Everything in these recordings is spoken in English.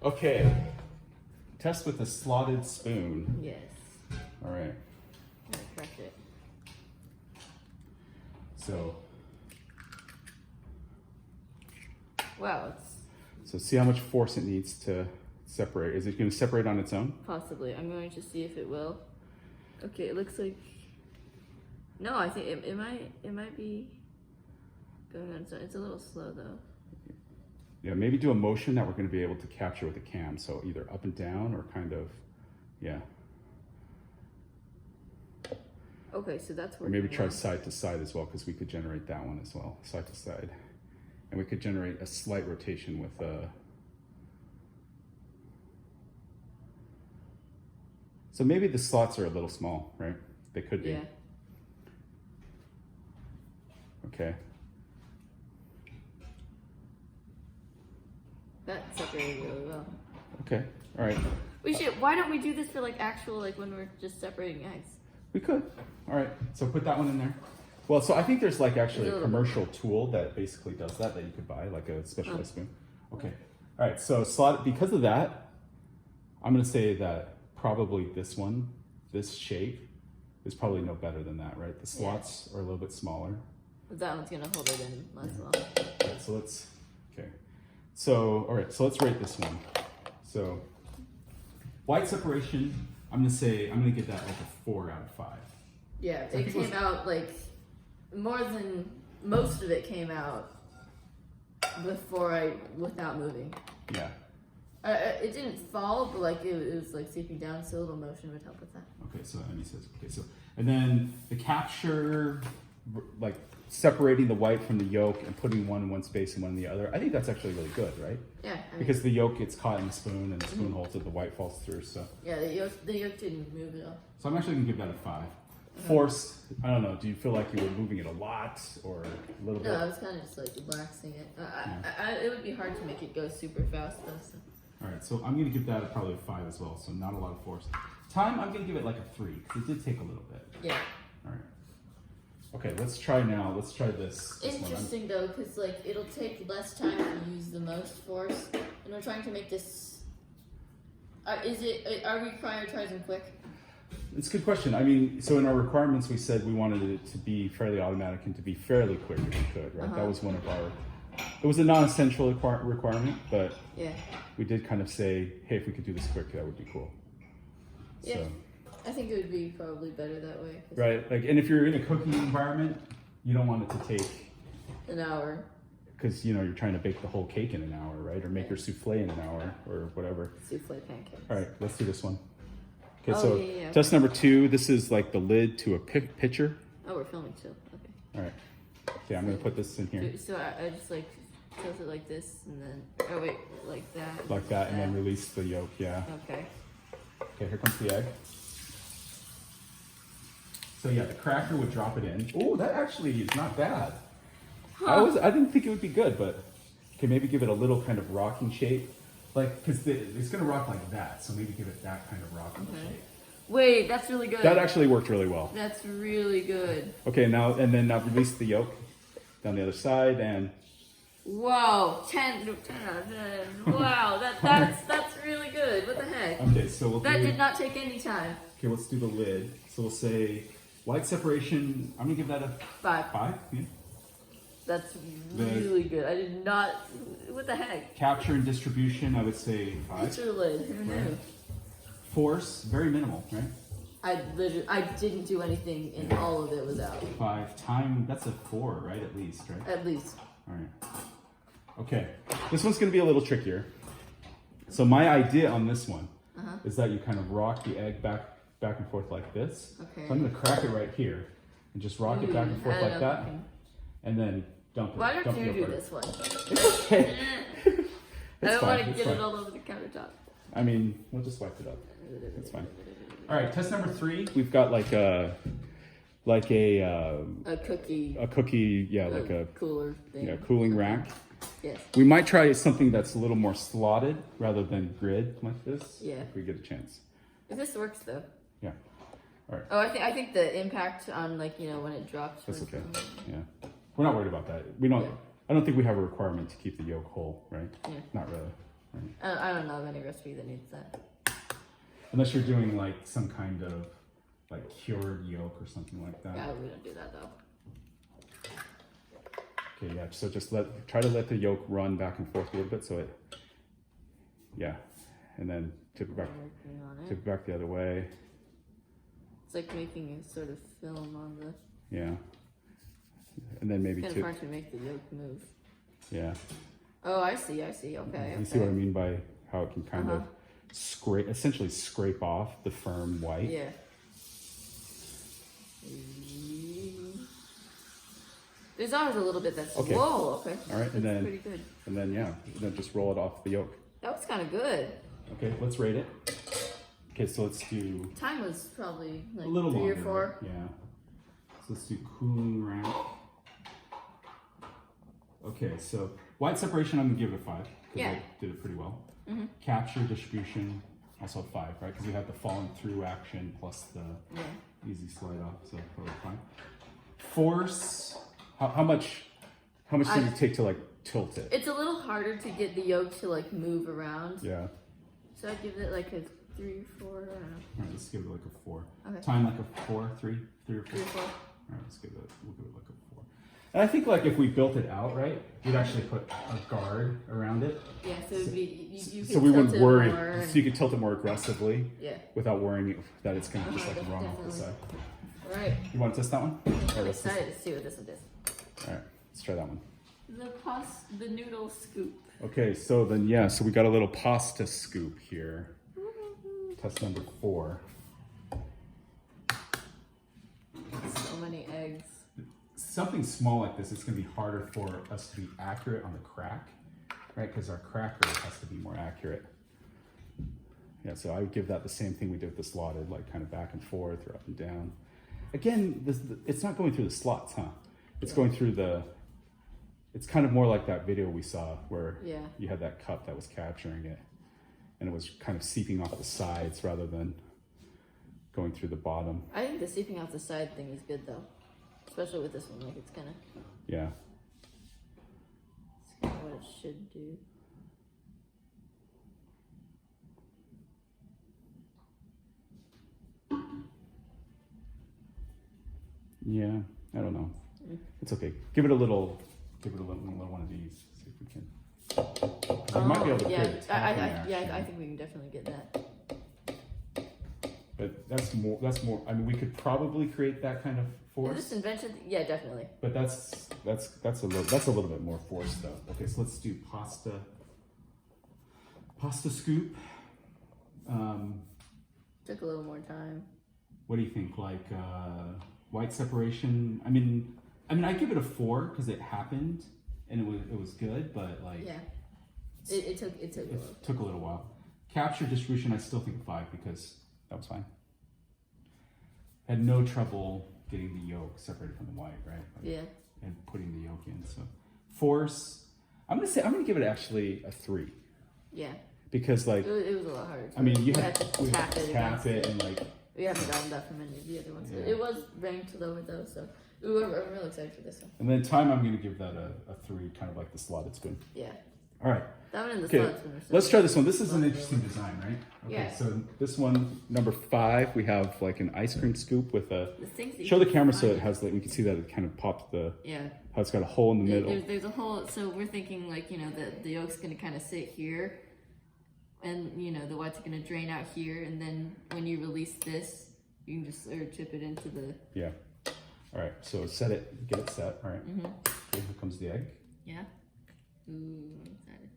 Okay. Test with a slotted spoon. Yes. All right. I cracked it. So. Wow, So see how much force it needs to separate. Is it going to separate on its own? possibly. I'm going to see if it will. Okay, it looks like. No, I think it might be going on its own. It's a little slow though. Yeah, maybe do a motion that we're going to be able to capture with the cam. So either up and down or kind of, yeah. Okay, so that's Or working. maybe try well. side to side as well, because we could generate that one as well, side to side. And we could generate a slight rotation with so maybe the slots are a little small, right? They could be. Yeah. Okay. That separated really well. Okay. All right. We should. Why don't we do this for like actual, like when we're just separating eggs? We could. All right. So put that one in there. Well, so I think there's like actually a Little commercial tool that basically does that you could buy, like a specialized spoon. Okay. All right. So slot, because of that, I'm going to say that probably this one, this shape, is probably no better than that, right? The slots are a little bit smaller. But that one's gonna hold it in less long. All right, so let's, okay. So, all right, so let's rate this one. So, white separation, I'm gonna give that like a 4 out of 5. Yeah, So I it think it was- came out like more than most of it came out without moving. Yeah. It didn't fall, but like it was like seeping down, so a little motion would help with that. Okay, so Emmy says, okay, so, and then the capture, like separating the white from the yolk and putting one in one space and one in the other, I think that's actually really good, right? Yeah, I mean, Because the yolk gets caught in the spoon and the spoon holds it, the white falls through, so. yeah, the yolk didn't move at all. So I'm actually gonna give that a 5. Force, I don't know, do you feel like you were moving it a lot or a little bit? No, I was kind of just like relaxing it. It would be hard to make it go super fast though. So. All right, so I'm gonna give that probably a 5 as well, so not a lot of force. Time, I'm gonna give it like a 3, because it did take a little bit. Yeah. All right. Okay, let's try this. This one. Interesting though, because like it'll take less time to use the most force, and we're trying to make this. Are we prioritizing quick? It's a good question. I mean, so in our requirements, we said we wanted it to be fairly automatic and to be fairly quick if we could, right? That was one of our. It was a non-essential requirement, but Yeah. we did kind of say, hey, if we could do this quick, that would be cool. Yeah. So, I think it would be probably better that way. 'Cause right, like, and if you're in a cooking environment, you don't want it to take, an hour. because you know you're trying to bake the whole cake in an hour, right? Or make your souffle in an hour or whatever. Souffle pancakes. All right, let's do this one. Okay, Oh, so yeah. test number 2. This is like the lid to a pitcher. Oh, we're filming too. Okay. All right. Okay, I'm gonna put this in here So I just like tilt it like this and then like that. like that, and then release the yolk. Yeah. Okay. Okay, here comes the egg. So yeah, the cracker would drop it in. Oh, that actually is not bad. I didn't think it would be good, but okay, maybe give it a little kind of rocking shape, like because it's gonna rock like that. So maybe give it that kind of rocking shape. Wait, that's really good. That actually worked really well. That's really good. Okay, now release the yolk down the other side and. Wow, 10 out of 10. Wow, that's really good. What the heck? Okay, so we'll That do. did not take any time. Okay, let's do the lid. So we'll say white separation. I'm gonna give that a 5. 5. Yeah. That's really good. I did not. What the heck? Capture and distribution, I would say 5. It's your lid. Who knew? Right. Force, very minimal, right? I didn't do anything, and all of it was out. 5. Time, that's a 4, right? At least, right? At least. All right. Okay, this one's gonna be a little trickier. So my idea on this one is that you kind of rock the egg back and forth like this. Okay. So I'm gonna crack it right here and just rock it back and forth like that, and then dump it. Why don't dump you the do yolk this one? It's okay. I don't want to It's get fine. it all over the countertop. I mean, we'll just wipe it up. It's fine. All right, test number 3. We've got like a cookie, yeah, like a cooler thing. cooling rack. Yes. We might try something that's a little more slotted rather than grid like this. Yeah. If we get a chance. If this works though. Yeah. All right. Oh, I think the impact on when it drops. That's was- okay. Yeah. We're not worried about that. We don't. Yeah. I don't think we have a requirement to keep the yolk whole, right? Yeah. Not really. Right. I don't know of any recipe that needs that. Unless you're doing like some kind of like cured yolk or something like that. Yeah, we don't do that though. Okay, yeah, so just try to let the yolk run back and forth a little bit so it, yeah, and then tip it back the other way. It's like making a sort of film on the... Yeah. And then maybe it's kind of hard to make the yolk move. Yeah. Oh, I see, okay. You see what I mean by how it can kind of essentially scrape off the firm white? Yeah. There's always a little bit that's... Okay. Whoa, okay. All right, and then... pretty good. And then, yeah, then just roll it off the yolk. That was kind of good. Okay, let's rate it. Okay, so let's do... Time was probably like a little 3 longer, or 4. Yeah. So let's do cooling rack. Okay, so white separation, I'm gonna give it a 5 because I did it pretty well. Capture distribution, also 5, right? Because we have the falling through action plus the easy slide off, so probably fine. Force, how much did it take to like tilt it? It's a little harder to get the yolk to like move around. Yeah. So I give it like a 3, 4, I don't know. All right, let's give it like a 4. Okay. Time like a 4, 3 or 4. 3 or 4. All right, we'll give it like a 4. And I think like if we built it out right, we'd actually put a guard around it. Yeah, so it'd be you so we wouldn't worry. More so you could tilt it more aggressively. Yeah. Without worrying that it's gonna just like run off the side. All right. You want to test that one? I'm excited to see what this one does. All right, let's try that one. The noodle scoop. Okay, so then so we got a little pasta scoop here. Test number 4. So many eggs. Something small like this, it's going to be harder for us to be accurate on the crack, right? Because our cracker has to be more accurate. Yeah, so I would give that the same thing we did with the slotted, like kind of back and forth or up and down. Again, it's not going through the slots, huh? It's going through it's kind of more like that video we saw where you had that cup that was capturing it and it was kind of seeping off the sides rather than going through the bottom. I think the seeping off the side thing is good though. Especially with this one, like it's kind of... Yeah. It's kind of what it should do. Yeah, I don't know. It's okay. Give it a little one of these. See if we can. We might be able to create a tapping action. I think we can definitely get that. But that's more. I mean, we could probably create that kind of force. Is this invention? Yeah, definitely. But that's a little bit more force though. Okay, so let's do pasta scoop. Took a little more time. What do you think? Like white separation? I mean, I give it a 4 because it happened and it was good, but like it took a little while. Capture distribution, I still think 5 because that was fine. Had no trouble getting the yolk separated from the white, right? Like, and putting the yolk in. So force, I'm gonna give it actually a 3. Yeah. Because like it was a lot harder. I mean, you had to tap it and like we haven't gotten that from any of the other ones. Yeah. It was ranked lower though, so I'm really excited for this one. And then time, I'm gonna give that a 3, kind of like the slotted spoon. Yeah. All right. That one and the slotted spoon are so let's try this one. This is an interesting design, right? Okay, yeah. So this one, number 5, we have like an ice cream scoop with a. Show the camera so it has like we can see that it kind of pops the. Yeah. How it's got a hole in the middle. There's a hole, so we're thinking like the yolk's gonna kind of sit here, and the white's gonna drain out here, and then when you release this, you can just chip it into the. Yeah. All right. So get it set. All right. Okay, here comes the egg. Yeah. Ooh, I'm excited.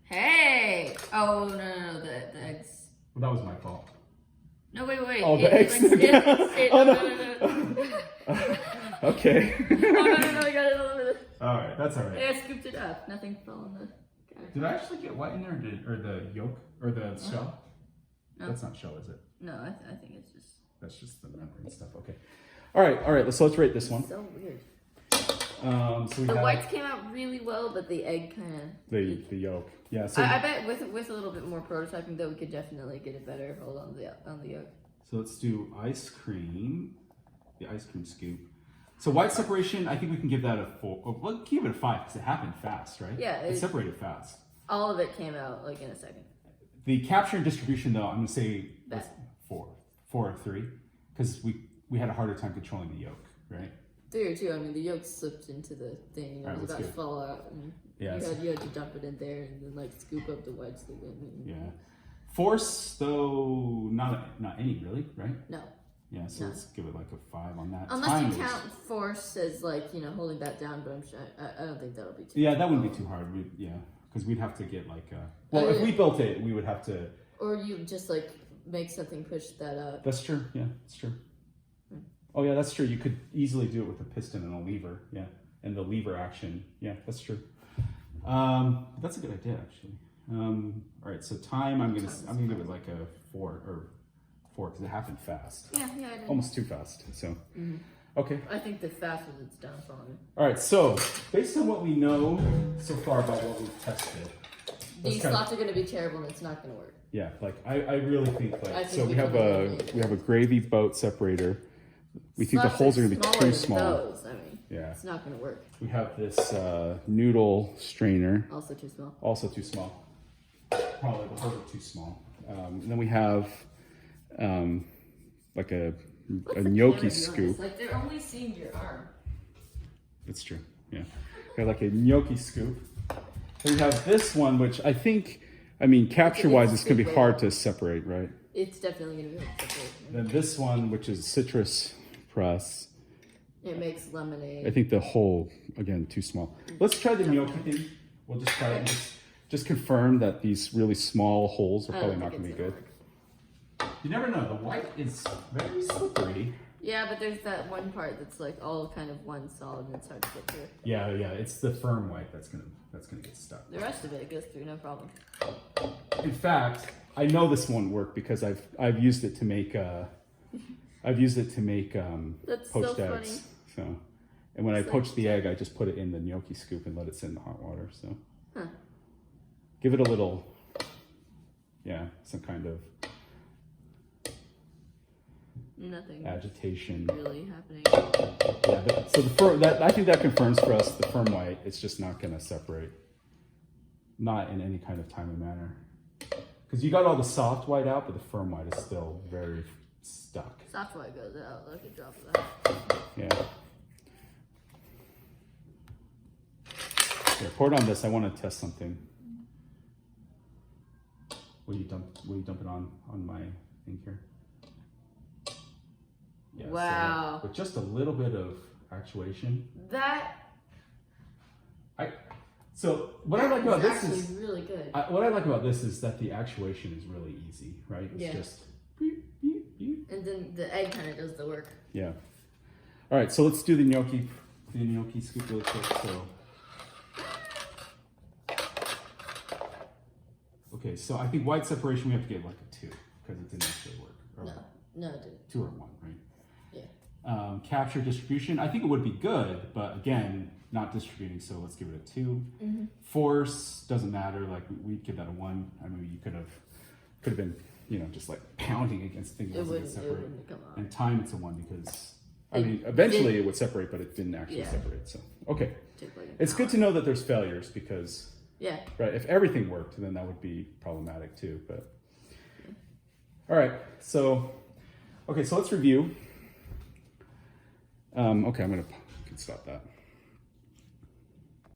Hey! Oh no, the eggs. Well, that was my fault. No, wait. Oh, the eggs. No. Okay. Oh no, I got it all over the. All right, that's all right. Yeah, I scooped it up. Nothing fell on the. Did I actually get white in there, or the yolk, or the shell? No. That's not shell, is it? No, I think it's just. That's just the membrane stuff. Okay. All right. So let's rate this one. So weird. So the whites came out really well, but the egg kind of. The yolk. Yeah. So I bet with a little bit more prototyping, though, we could definitely get a better hold on the yolk. So let's do ice cream. The ice cream scoop. So white separation, I think we can give that a 4. Well, give it a 5 because it happened fast, right? Yeah, it separated fast. All of it came out like in a second. The capture and distribution, though, I'm gonna say Bad. 4 or 3, because we had a harder time controlling the yolk, right? 3 or 2. I mean, the yolk slipped into the thing. And All right, it was let's about to get- fall out, and Yeah, you had to dump it in there and then like scoop up the whites. Yeah. Force, though, not any really, right? No. Yeah, so No. let's give it like a 5 on that. Unless Time you was- count force as like, holding that down, but I'm sure, I don't think that'll be too Yeah, that wouldn't be too hard. Because we'd have to get like well, Oh, if yeah. we built it, we would have to. Or you just like make something push that up. That's true. Yeah, that's true. Oh yeah, that's true. You could easily do it with a piston and a lever. Yeah, and the lever action. Yeah, that's true. That's a good idea actually. All right, so time. I'm gonna give it like a 4 because it happened fast. Yeah, I did. Almost too fast. So okay. I think the fast was its downfall. All right, so based on what we know so far about what we've tested, These slots are going to be terrible and it's not going to work. yeah, like I really think like I think so we we have can a eliminate we have a gravy boat separator. We think the Slots holes are are going to be smaller too than small. those. I mean, Yeah, it's not going to work. we have this noodle strainer, Also too small. also too small. Probably the holes are too small. And then we have like a gnocchi scoop. Like they're only seeing your arm. That's true. Yeah, we have like a gnocchi scoop. Then we have this one, which I think, capture-wise, it's going to be hard to separate, right? It's definitely going to be hard to separate. Then this one, which is citrus press. It makes lemonade. I think the hole, again, too small. Let's try the gnocchi thing. We'll just try it and just confirm that these really small holes are probably not going to be good. You never know. The white is very slippery. Yeah, but there's that one part that's like all kind of one solid and it's hard to get through. Yeah. It's the firm white that's gonna get stuck. The rest of it goes through, no problem. In fact, I know this won't work because I've used it to make That's poached so eggs. funny. So, and when I It's poach the egg, I just put it in the gnocchi scoop and let it sit in the hot water. So, Huh. give it a little, some kind of Nothing agitation. really happening. Yeah, so I think that confirms for us the firm white. It's just not going to separate, not in any kind of timely manner, because you got all the soft white out, but the firm white is still very stuck. Soft white goes out like a drop of that. Yeah. Here, pour it on this. I want to test something. Will you dump it on my thing here? Yeah, Wow. So with just a little bit of actuation. So what I like about this actually is really good. what I like about this is that the actuation is really easy, right? It's Yeah. just beep, beep, beep. And then the egg kind of does the work. Yeah. All right, so let's do the gnocchi scoop really quick. Okay, so I think white separation we have to get like a 2 because it didn't actually work. Or No, it didn't. 2 or 1, right? Yeah. Capture distribution, I think it would be good, but again, not distributing, so let's give it a 2. Force doesn't matter, like we'd give that a 1. You could have been, just like pounding against things. It wouldn't come out. And time, it's a 1 because eventually it would separate, but it didn't actually separate. So okay, Took like an it's good hour. to know that there's failures because Yeah. right, if everything worked, then that would be problematic too. But all right, so let's review. Okay, I can stop that.